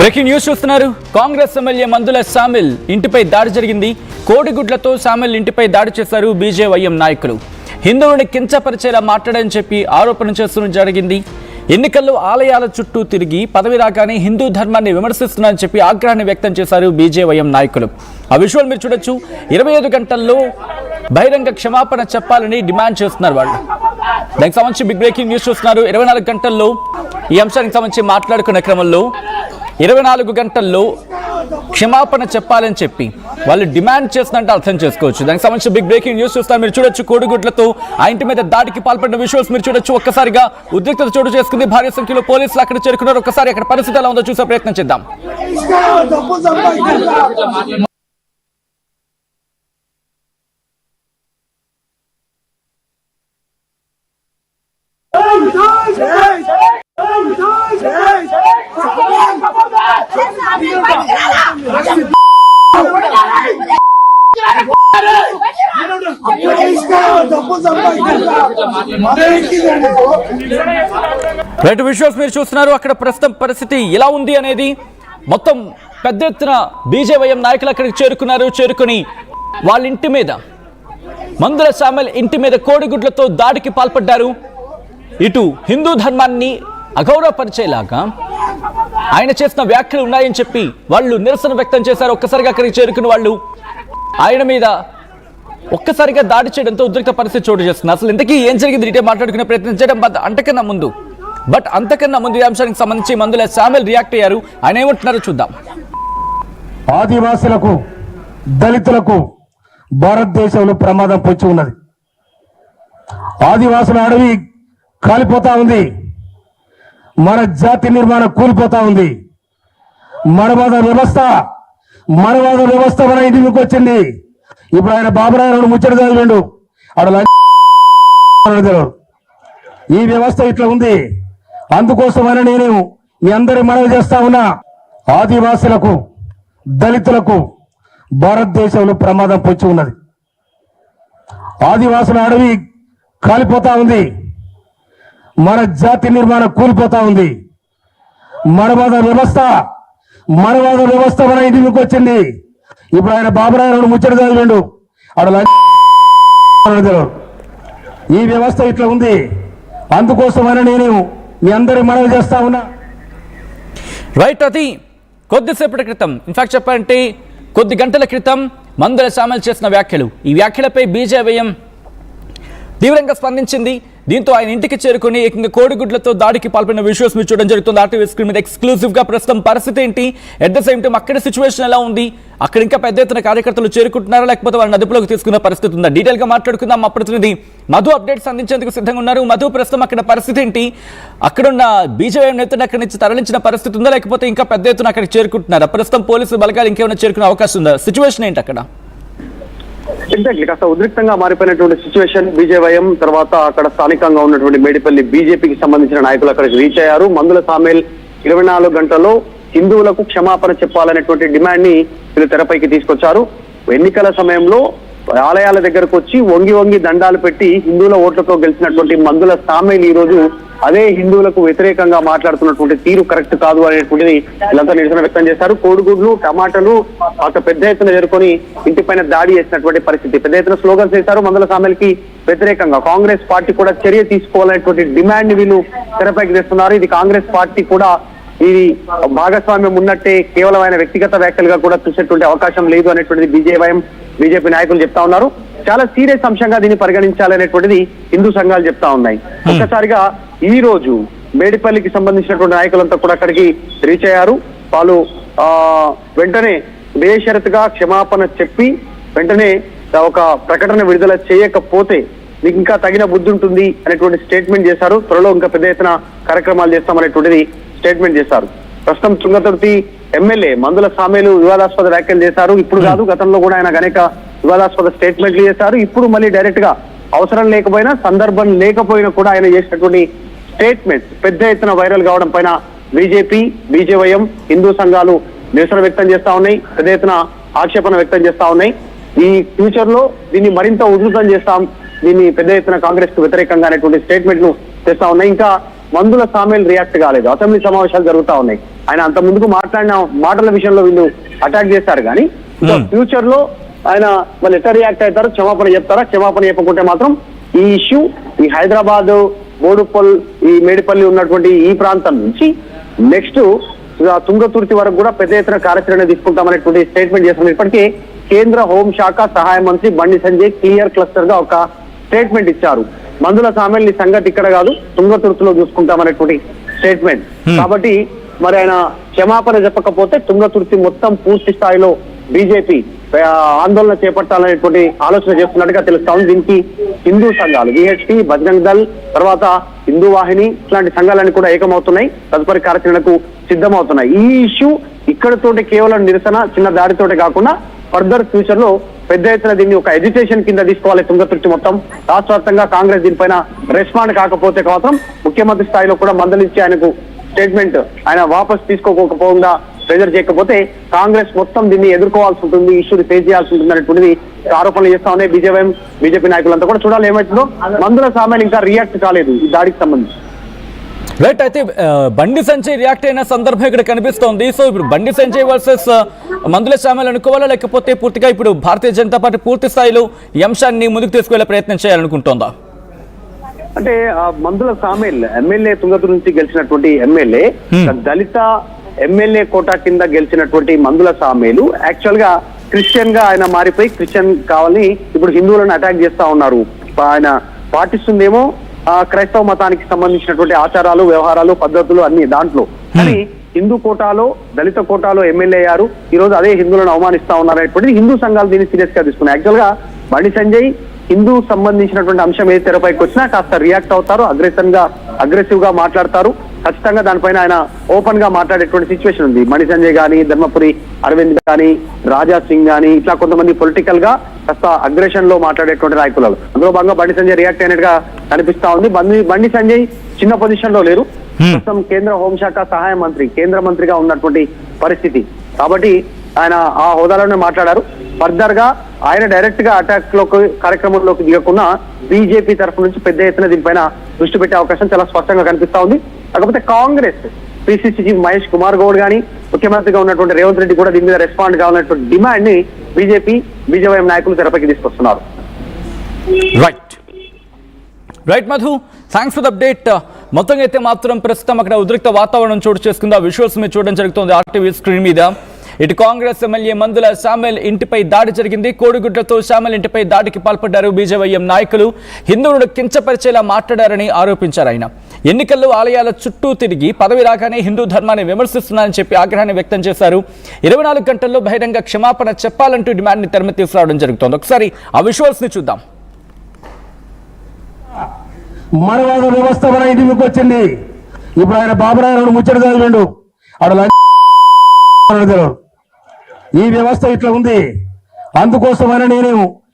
Breaking news చూస్తున్నారు. Congress MLA మందుల sawmill ఇంటిపై దాడి జరిగింది. కోడిగుడ్లతో సామిల్ ఇంటిపై దాడి చేశారు బీజేవైఎం నాయకులు. హిందువుని కించపరిచేలా మాట్లాడని చెప్పి ఆరోపణ చేస్తూ జరిగింది. ఎన్నికల్లో ఆలయాల చుట్టూ తిరిగి పదవి రాగానే హిందూ ధర్మాన్ని విమర్శిస్తున్నారని చెప్పి ఆగ్రహాన్ని వ్యక్తం చేశారు బీజేవైఎం నాయకులు. ఆ విజువల్ మీరు చూడొచ్చు. 25 గంటల్లో బహిరంగ క్షమాపణ చెప్పాలని డిమాండ్ చేస్తున్నారు వాళ్ళు. దానికి సంబంధించి బిగ్ బ్రేకింగ్ న్యూస్ చూస్తున్నారు. 24 గంటల్లో ఈ అంశానికి సంబంధించి మాట్లాడుకున్న క్రమంలో 24 గంటల్లో క్షమాపణ చెప్పాలని చెప్పి వాళ్ళు డిమాండ్ చేస్తున్నట్టు అర్థం చేసుకోవచ్చు. దానికి సంబంధించి బిగ్ బ్రేకింగ్ న్యూస్ చూస్తారు. మీరు చూడొచ్చు. కోడిగుడ్లతో ఆ ఇంటి మీద దాడికి పాల్పడిన విజువల్స్ మీరు చూడొచ్చు. ఒక్కసారిగా ఉద్రిక్తత చోటు చేసుకుంది. భారీ సంఖ్యలో పోలీసులు అక్కడ చేరుకున్నారు. ఒక్కసారి అక్కడ పరిస్థితి ఎలా ఉందో చూసే ప్రయత్నం చేద్దాం. రైట్ విజువల్స్ మీరు చూస్తున్నారు. అక్కడ ప్రస్తుతం పరిస్థితి ఎలా ఉంది అనేది మొత్తం పెద్ద ఎత్తున బీజేవైఎం నాయకులు అక్కడికి చేరుకున్నారు. చేరుకుని వాళ్ళ ఇంటి మీద మందుల సామిల్ ఇంటి మీద కోడిగుడ్లతో దాడికి పాల్పడ్డారు. ఇటు హిందూ ధర్మాన్ని అగౌరవపరిచేలాగా ఆయన చేసిన వ్యాఖ్యలు ఉన్నాయని చెప్పి వాళ్ళు నిరసన వ్యక్తం చేశారు. ఒక్కసారిగా అక్కడికి చేరుకుని వాళ్ళు ఆయన మీద ఒక్కసారిగా దాడి చేయడంతో ఉద్రిక్త పరిస్థితి చోటు చేస్తుంది. అసలు ఇంతకీ ఏం జరిగింది డీటెయిల్ మాట్లాడుకునే ప్రయత్నం చేయడం అంతకన్నా ముందు ఈ అంశానికి సంబంధించి మందుల సామిల్ రియాక్ట్ అయ్యారు. ఆయన ఏమంటున్నారో చూద్దాం. ఆదివాసులకు, దళితులకు భారతదేశంలో ప్రమాదం పొంచి ఉన్నది. ఆదివాసుల అడవి కాలిపోతా ఉంది. మన జాతి నిర్మాణం కూలిపోతా ఉంది. మనవాద వ్యవస్థ మన ఇంటికి వచ్చింది. ఇప్పుడు ఆయన బాబురాయన ముచ్చట చదివిండు. ఈ వ్యవస్థ ఇట్లా ఉంది. అందుకోసమైనా నేను మీ అందరి మనవి చేస్తా ఉన్నా, ఆదివాసులకు, దళితులకు భారతదేశంలో ప్రమాదం పొంచి ఉన్నది. ఆదివాసుల అడవి కాలిపోతా ఉంది. మన జాతి నిర్మాణం కూలిపోతా ఉంది. మనవాద వ్యవస్థ మన ఇంటికి వచ్చింది. ఇప్పుడు ఆయన బాబురాయన ముచ్చట చదివిండు. ఈ వ్యవస్థ ఇట్లా ఉంది. అందుకోసమైనా నేను మీ అందరి మనవి చేస్తా ఉన్నా. రైట్, అది కొద్దిసేపటి క్రితం, ఇన్ఫాక్ట్ చెప్పాలంటే కొద్ది గంటల క్రితం మందుల సామిల్ చేసిన వ్యాఖ్యలు. ఈ వ్యాఖ్యలపై బీజేవైఎం తీవ్రంగా స్పందించింది. దీంతో ఆయన ఇంటికి చేరుకుని ఏకంగా కోడిగుడ్లతో దాడికి పాల్పడిన విజువల్స్ మీరు చూడడం జరుగుతుంది. ఆర్టీవీ స్క్రీన్ మీద ఎక్స్క్లూజివ్ గా ప్రస్తుతం పరిస్థితి ఏంటి, ఎట్ ద సేమ్ టైం అక్కడ సిచ్యువేషన్ ఎలా ఉంది, అక్కడ ఇంకా పెద్ద ఎత్తున కార్యకర్తలు చేరుకుంటున్నారా లేకపోతే వాళ్ళని అదుపులోకి తీసుకున్న పరిస్థితి ఉందా, డీటెయిల్ గా మాట్లాడుకుందాం. మా ప్రతినిధి మధు అప్డేట్స్ అందించేందుకు సిద్ధంగా ఉన్నారు. మధు, ప్రస్తుతం అక్కడ పరిస్థితి ఏంటి, అక్కడున్న బీజేవైఎం నేతలు అక్కడి నుంచి తరలించిన పరిస్థితి ఉందా లేకపోతే ఇంకా పెద్ద ఎత్తున అక్కడికి చేరుకుంటున్నారా, ప్రస్తుతం పోలీసు బలగాలు ఇంకేమైనా చేరుకునే అవకాశం ఉందా, సిచ్యువేషన్ ఏంటి అక్కడ? ఎగ్జాక్ట్లీ, కాస్త ఉద్రిక్తంగా మారిపోయినటువంటి సిచ్యువేషన్. బీజేవైఎం తర్వాత అక్కడ స్థానికంగా ఉన్నటువంటి మేడిపల్లి బీజేపీకి సంబంధించిన నాయకులు అక్కడికి రీచ్ అయ్యారు. మందుల సామిల్ 24 గంటల్లో హిందువులకు క్షమాపణ చెప్పాలనేటువంటి డిమాండ్ ని వీళ్ళు తెరపైకి తీసుకొచ్చారు. ఎన్నికల సమయంలో ఆలయాల దగ్గరకు వచ్చి వంగి దండాలు పెట్టి హిందువుల ఓట్లతో గెలిచినటువంటి మందుల సామిల్ ఈ రోజు అదే హిందువులకు వ్యతిరేకంగా మాట్లాడుతున్నటువంటి తీరు కరెక్ట్ కాదు అనేటువంటిది వీళ్ళంతా నిరసన వ్యక్తం చేశారు. కోడిగుడ్లు, టమాటాలు ఒక పెద్ద ఎత్తున చేరుకొని ఇంటిపైన దాడి చేసినటువంటి పరిస్థితి. పెద్ద ఎత్తున స్లోగన్స్ చేశారు. మందుల సామిల్ కి వ్యతిరేకంగా కాంగ్రెస్ పార్టీ కూడా చర్య తీసుకోవాలనేటువంటి డిమాండ్ ని వీళ్ళు తెరపైకి తెస్తున్నారు. ఇది కాంగ్రెస్ పార్టీ కూడా ఇది భాగస్వామ్యం ఉన్నట్టే, కేవలం ఆయన వ్యక్తిగత వ్యాఖ్యలుగా కూడా చూసేటువంటి అవకాశం లేదు అనేటువంటిది బీజేపీ నాయకులు చెప్తా ఉన్నారు. చాలా సీరియస్ అంశంగా దీన్ని పరిగణించాలనేటువంటిది హిందూ సంఘాలు చెప్తా ఉన్నాయి. ఒక్కసారిగా ఈ రోజు మేడిపల్లికి సంబంధించినటువంటి నాయకులంతా కూడా అక్కడికి రీచ్ అయ్యారు. వాళ్ళు వెంటనే బేషరతుగా క్షమాపణ చెప్పి వెంటనే ఒక ప్రకటన విడుదల చేయకపోతే మీకు ఇంకా తగిన బుద్ధి ఉంటుంది అనేటువంటి స్టేట్మెంట్ చేశారు. త్వరలో ఇంకా పెద్ద ఎత్తున కార్యక్రమాలు చేస్తామనేటువంటిది స్టేట్మెంట్ చేశారు. ప్రస్తుతం తుంగతుర్తి ఎమ్మెల్యే మందుల సామిల్ వివాదాస్పద వ్యాఖ్యలు చేశారు. ఇప్పుడు కాదు, గతంలో కూడా ఆయన అనేక వివాదాస్పద స్టేట్మెంట్లు చేశారు. ఇప్పుడు మళ్ళీ డైరెక్ట్ గా అవసరం లేకపోయినా, సందర్భం లేకపోయినా కూడా ఆయన చేసినటువంటి స్టేట్మెంట్స్ పెద్ద ఎత్తున వైరల్ కావడం పైన బీజేవైఎం, హిందూ సంఘాలు నిరసన వ్యక్తం చేస్తా ఉన్నాయి. పెద్ద ఎత్తున ఆక్షేపణ వ్యక్తం చేస్తా ఉన్నాయి. ఈ ఫ్యూచర్ లో దీన్ని మరింత ఉధృతం చేస్తాం, దీన్ని పెద్ద ఎత్తున కాంగ్రెస్ కు వ్యతిరేకంగా అనేటువంటి స్టేట్మెంట్ ను చేస్తా ఉన్నాయి. ఇంకా మందుల సామేల్ రియాక్ట్ కాలేదు. అసెంబ్లీ సమావేశాలు జరుగుతా ఉన్నాయి. ఆయన అంత ముందుకు మాట్లాడిన మాటల విషయంలో వీళ్ళు అటాక్ చేశారు కానీ ఫ్యూచర్ లో ఆయన వాళ్ళు ఎట్లా రియాక్ట్ అవుతారో, క్షమాపణ చెప్తారా, క్షమాపణ చెప్పకుంటే మాత్రం ఈ ఇష్యూ ఈ హైదరాబాద్ బోడుపల్ ఈ మేడిపల్లి ఉన్నటువంటి ఈ ప్రాంతం నుంచి నెక్స్ట్ తుంగతుర్తి వరకు కూడా పెద్ద ఎత్తున కార్యాచరణ తీసుకుంటామనేటువంటి స్టేట్మెంట్ చేస్తున్నారు. ఇప్పటికే కేంద్ర హోంశాఖ సహాయ మంత్రి బండి సంజయ్ క్లియర్ క్లస్టర్ గా ఒక స్టేట్మెంట్ ఇచ్చారు. మందుల సామేల్ ఈ సంగతి ఇక్కడ కాదు, తుంగతుర్తిలో చూసుకుంటామనేటువంటి స్టేట్మెంట్. కాబట్టి మరి ఆయన క్షమాపణ చెప్పకపోతే తుంగతుర్తి మొత్తం పూర్తి స్థాయిలో బీజేపీ ఆందోళన చేపట్టాలనేటువంటి ఆలోచన చేస్తున్నట్టుగా తెలుస్తా ఉంది. దీనికి హిందూ సంఘాలు విహెచ్పి, బజరంగ్ దళ్, తర్వాత హిందూ వాహిని ఇట్లాంటి సంఘాలన్నీ కూడా ఏకమవుతున్నాయి, తదుపరి కార్యాచరణకు సిద్ధమవుతున్నాయి. ఈ ఇష్యూ ఇక్కడతోటి కేవలం నిరసన చిన్న దాడితోటి కాకుండా ఫర్దర్ ఫ్యూచర్ లో పెద్ద ఎత్తున దీన్ని ఒక ఎడ్యుకేషన్ కింద తీసుకోవాలి. తుంగతుర్తి మొత్తం రాష్ట్ర వ్యాప్తంగా కాంగ్రెస్ దీనిపైన రెస్పాండ్ కాకపోతే మాత్రం ముఖ్యమంత్రి స్థాయిలో కూడా మందలించి ఆయనకు స్టేట్మెంట్ ఆయన వాపస్ తీసుకోకపోకుండా ప్రెజర్ చేయకపోతే కాంగ్రెస్ మొత్తం దీన్ని ఎదుర్కోవాల్సి ఉంటుంది, ఇష్యూని ఫేస్ చేయాల్సి ఉంటుంది అనేటువంటిది ఆరోపణలు చేస్తా ఉన్నాయి బీజేపీ నాయకులంతా కూడా. చూడాలి ఏమవుతుందో. మందుల సామేల్ ఇంకా రియాక్ట్ కాలేదు ఈ దాడికి సంబంధించి. రైట్. అయితే బండి సంజయ్ రియాక్ట్ అయిన సందర్భం ఇక్కడ కనిపిస్తోంది. సో ఇప్పుడు బండి సంజయ్ వర్సెస్ మందుల సామేల్ అనుకోవాలా, లేకపోతే పూర్తిగా ఇప్పుడు భారతీయ జనతా పార్టీ పూర్తి స్థాయిలో ఈ అంశాన్ని ముందుకు తీసుకువెళ్లే ప్రయత్నం చేయాలనుకుంటోందా? అంటే మందుల సామేల్ ఎమ్మెల్యే తుంగతుర్తి నుంచి గెలిచినటువంటి ఎమ్మెల్యే, దళిత ఎమ్మెల్యే కోటా కింద గెలిచినటువంటి మందుల సామేలు యాక్చువల్ గా క్రిస్టియన్ గా ఆయన మారిపోయి క్రిస్టియన్ కావాలని ఇప్పుడు హిందువులను అటాక్ చేస్తా ఉన్నారు. ఆయన పాటిస్తుందేమో క్రైస్తవ మతానికి సంబంధించినటువంటి ఆచారాలు, వ్యవహారాలు, పద్ధతులు అన్ని దాంట్లో. కానీ హిందూ కోటాలో, దళిత కోటాలో ఎమ్మెల్యే అయ్యారు. ఈ రోజు అదే హిందువులను అవమానిస్తా ఉన్నారు అనేటువంటిది హిందూ సంఘాలు దీన్ని సీరియస్ గా తీసుకున్నాయి. యాక్చువల్ గా బండి సంజయ్ హిందూ సంబంధించినటువంటి అంశం ఏ తెరపైకి వచ్చినా కాస్త రియాక్ట్ అవుతారు, అగ్రెసివ్ గా మాట్లాడతారు. ఖచ్చితంగా దానిపైన ఆయన ఓపెన్ గా మాట్లాడేటువంటి సిచ్యువేషన్ ఉంది. బండి సంజయ్ గానీ, ధర్మపురి అరవింద్ గానీ, రాజా సింగ్ గానీ ఇట్లా కొంతమంది పొలిటికల్ గా కాస్త అగ్రెషన్ లో మాట్లాడేటువంటి నాయకులు. అందులో భాగంగా బండి సంజయ్ రియాక్ట్ అయినట్టుగా కనిపిస్తా ఉంది. బండి సంజయ్ చిన్న పొజిషన్ లో లేరు, ప్రస్తుతం కేంద్ర హోంశాఖ సహాయ మంత్రి, కేంద్ర మంత్రిగా ఉన్నటువంటి పరిస్థితి. కాబట్టి ఆయన ఆ హోదాలోనే మాట్లాడారు. ఫర్దర్ గా ఆయన డైరెక్ట్ గా అటాక్ లోకి కార్యక్రమంలోకి దిగకుండా బీజేపీ తరఫు నుంచి పెద్ద ఎత్తున దీనిపైన దృష్టి పెట్టే అవకాశం చాలా స్పష్టంగా కనిపిస్తా ఉంది. కాకపోతే కాంగ్రెస్ పిసిసి చీఫ్ మహేష్ కుమార్ గౌడ్ గానీ, ముఖ్యమంత్రిగా ఉన్నటువంటి రేవంత్ రెడ్డి కూడా దీని మీద రెస్పాండ్ కావాలనేటువంటి డిమాండ్ ని బీజేవైఎం నాయకులు తెరపైకి తీసుకొస్తున్నారు. Right Madhu, thanks for the update. మొత్తంగా అయితే మాత్రం ప్రస్తుతం అక్కడ ఉద్రిక్త వాతావరణం చోటు చేసుకుంది. ఆ విజువల్స్ మీరు చూడడం జరుగుతుంది ఆర్టీవీ స్క్రీన్ మీద. ఇటు కాంగ్రెస్ ఎమ్మెల్యే మందుల సామేల్ ఇంటిపై దాడి జరిగింది. కోడిగుడ్లతో సామేల్ ఇంటిపై దాడికి పాల్పడ్డారు బీజేవైఎం నాయకులు. హిందువులను కించపరిచేలా మాట్లాడారని ఆరోపించారు. ఆయన ఎన్నికల్లో ఆలయాల చుట్టూ తిరిగి పదవి రాగానే హిందూ ధర్మాన్ని విమర్శిస్తున్నారని చెప్పి ఆగ్రహాన్ని వ్యక్తం చేశారు. 24 గంటల్లో బహిరంగ క్షమాపణ చెప్పాలంటూ డిమాండ్ ని తెరమి తీసుకురావడం జరుగుతోంది. ఒకసారి ఆ విజువల్స్ ని చూద్దాం. మనవాద వ్యవస్థ మన ఇంటికి వచ్చింది. ఇప్పుడు ఆయన బాబురాయన ముచ్చట చదివిండు, ఈ వ్యవస్థ ఇట్లా ఉంది. అందుకోసమైనా నేను